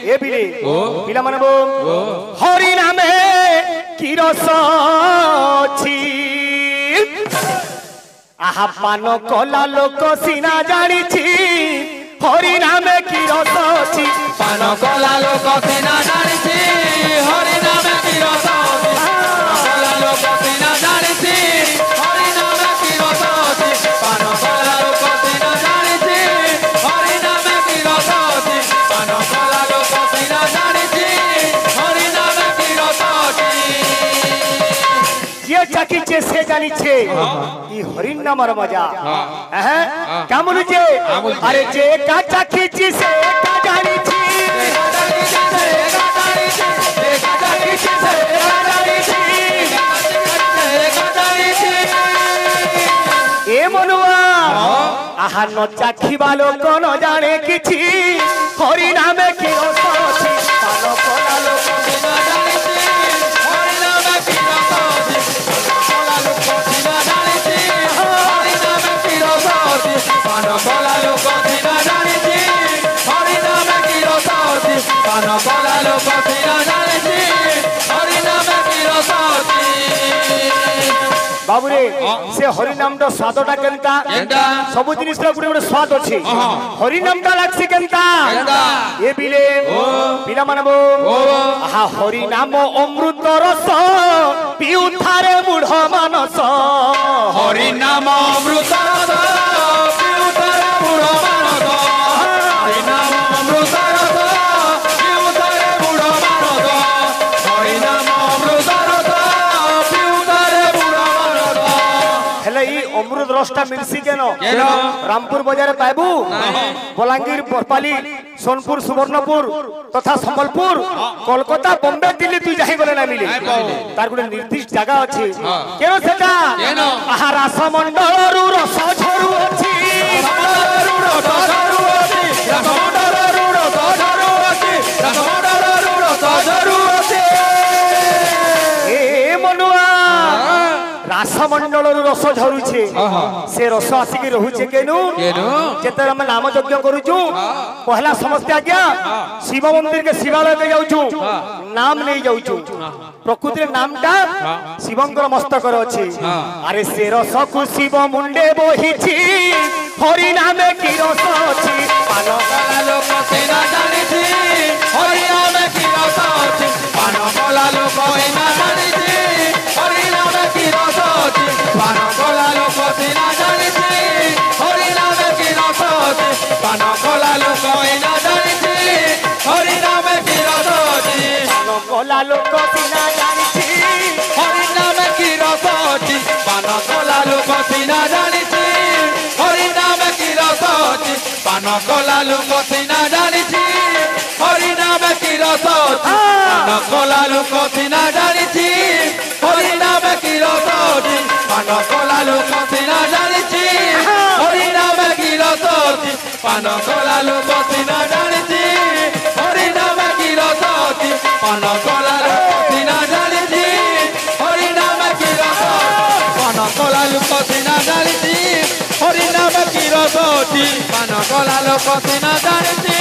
ए बिले पिला माने बो हरि नामे की रस छी आहा पान कला लोक सिना जानी छी हरि नामे की रस छी पान कला लोक सिना जानी छी हरि नामे की रस छी कला लोक सिना जानी छी हरि नामे की रस छी पान कला लोक सिना जानी छी हरि नामे की रस छी पान कला लोक सिना जानी छी हरि नामे की रस छी ये चाकी चे से जानी छे ई हरि नामर मजा हैं का बोलू जे अरे जे का चाकी ची से का जानी छी ए मनुआ आहा न चाखी बालो कोन जाने किछि हरि नामे की रस छी पान कला लोक सिना जानी छी हरि नामे की रस छी कला लोक सिना जानी छी हरि नामे की रस छी पान कला लोक सिना जानी छी हरि नामे की रस छी पान कला लोक सिना जानी छी हरि नामे की रस छी बाबूरे से हरि नाम द स्वादटा केनता केनता सब जिनिस रा गुडे गुडे स्वाद अछि हरि नाम दा लागसी केनता ए बिले पिला मानबो आहा हरि नाम अमृत रस पिउ थारे बुढ़ मानस हरि नाम अमृत रस पिउ थारे बुढ़ मानस हरि नाम अमृत रस पिउ थारे बुढ़ मानस हरि नाम अमृत रस पिउ थारे बुढ़ मानस हेले ई अमृत रसटा मिलसी केनो केनो रामपुर बाजार पाइबू बलांगीर बरपाली सोनपुर सुवर्णपुर तथा संबलपुर कोलकाता बॉम्बे दिल्ली तू जाहि गले ना मिले तार गुडे निर्दिष्ट जगह अछि केनो सेटा केनो आहा रासमंडल रु रस झरु अछि रासमंडल रु रस झरु अछि रासमंडल रु रस झरु अछि रासमंडल रु रस झरु अछि ए मनुआ रासमंडल रु रस झरु छे से रस आसी के रहु छे केनु जेते हम नाम यज्ञ करू छु पहला समस्या आज्ञा शिव मंदिर के शिवालय पे जाऊ छु नाम ले जाऊ छु प्रकृति नामटा शिवंकर मस्तक रे अछि अरे से रस को शिव मुंडे बोहि छी हरि नामे की रस अछि पान कला लोक सिना जानी छी हरि नामे की रस अछि पान कला लोक सिना जानी छी हरि नामे की रस अछि पान कला लोक सिना जानी छी हरि नामे की रस अछि पान कला लोक सिना जानी छी हरि नामे की रस अछि पान कला लोक सिना जानी छी हरि नामे की रस अछि पान कला लोक सिना जानी छी हरि नामे की रस अछि पान कला लोक सिना जानी छी हरि नामे की रस अछि पान कला लोक सिना जानी छी हरि नामे की रस अछि पान कला लोक सिना जानी छी हरि नामे की रस अछि पान कला लोक सिना जानी छी हरि नामे की रस अछि पान कला लोक सिना जानी छी हरि नामे की रस पान कला लोक सिना जानी छी हरि नामे की रस अछि पान कला लोक सिना जानी छी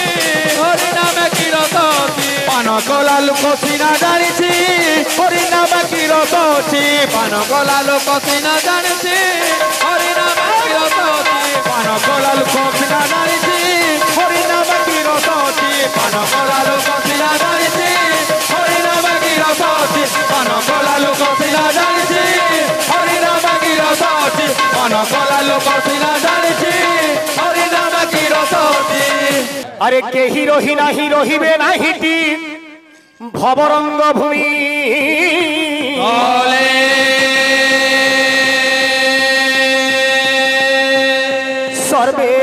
हरि नामे की रस अछि पान कला लोक सिना जानी छी हरि नामे की रस अछि पान कला लोक सिना जानी छी हरि नामे की रस अछि पान कला लोक सिना जानी छी हरि नामे की रस अछि पान कला लोक सिना जानी छी हरि नामे की रस अछि पान कला लोक सिना जानी छी हरि नामे की रस अछि पान कला लोक सिना जानी छी हरि नामे की रस अछि अरे के हिरो ही नाही रहिबे नाही टी भवरंग भूमि ओले सर्वे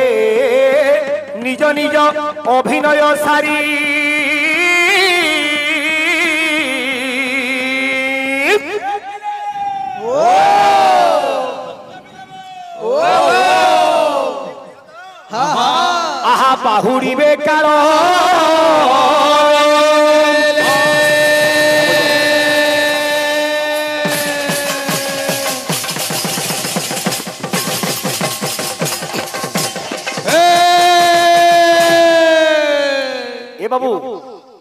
निज निज अभिनय सारी आहा बाहुरी बेकार ए बाबू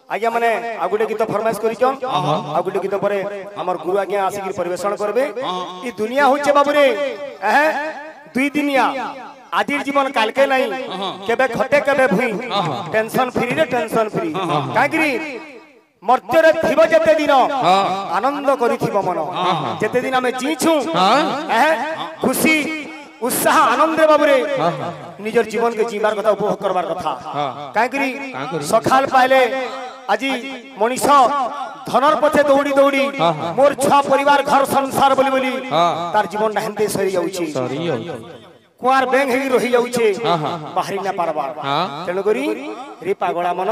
आज्ञा माने आ गुटे गीत फरमाइश करिचन आ गुटे गीत परे हमर गुरु आज्ञा आसिक परिवेषण करबे ई दुनिया होचे बाबू रे दुई दिनिया आदिर जीवन काल के नहीं केबे खटे केबे भुई टेंशन फ्री रे टेंशन फ्री कागिरी मर्त्य थिब जेते दिन आनंद करिथिब मन जेते दिन हमें जीछु खुशी उत्साह आनंद रे बाबू रे निजर जीवन के जीवार कथा उपभोग करबार कथा कागिरी सखाल पाइले আজি मनीष धनर पथे दौड़ी दौड़ी मोर छुआ परिवार घर संसार बोली बोली तार जीवन ना हेंते सरी जाउची कुआर बेंग हेगी रही जाउछे बाहरी ना पारबा तेनु करी रे पागला मन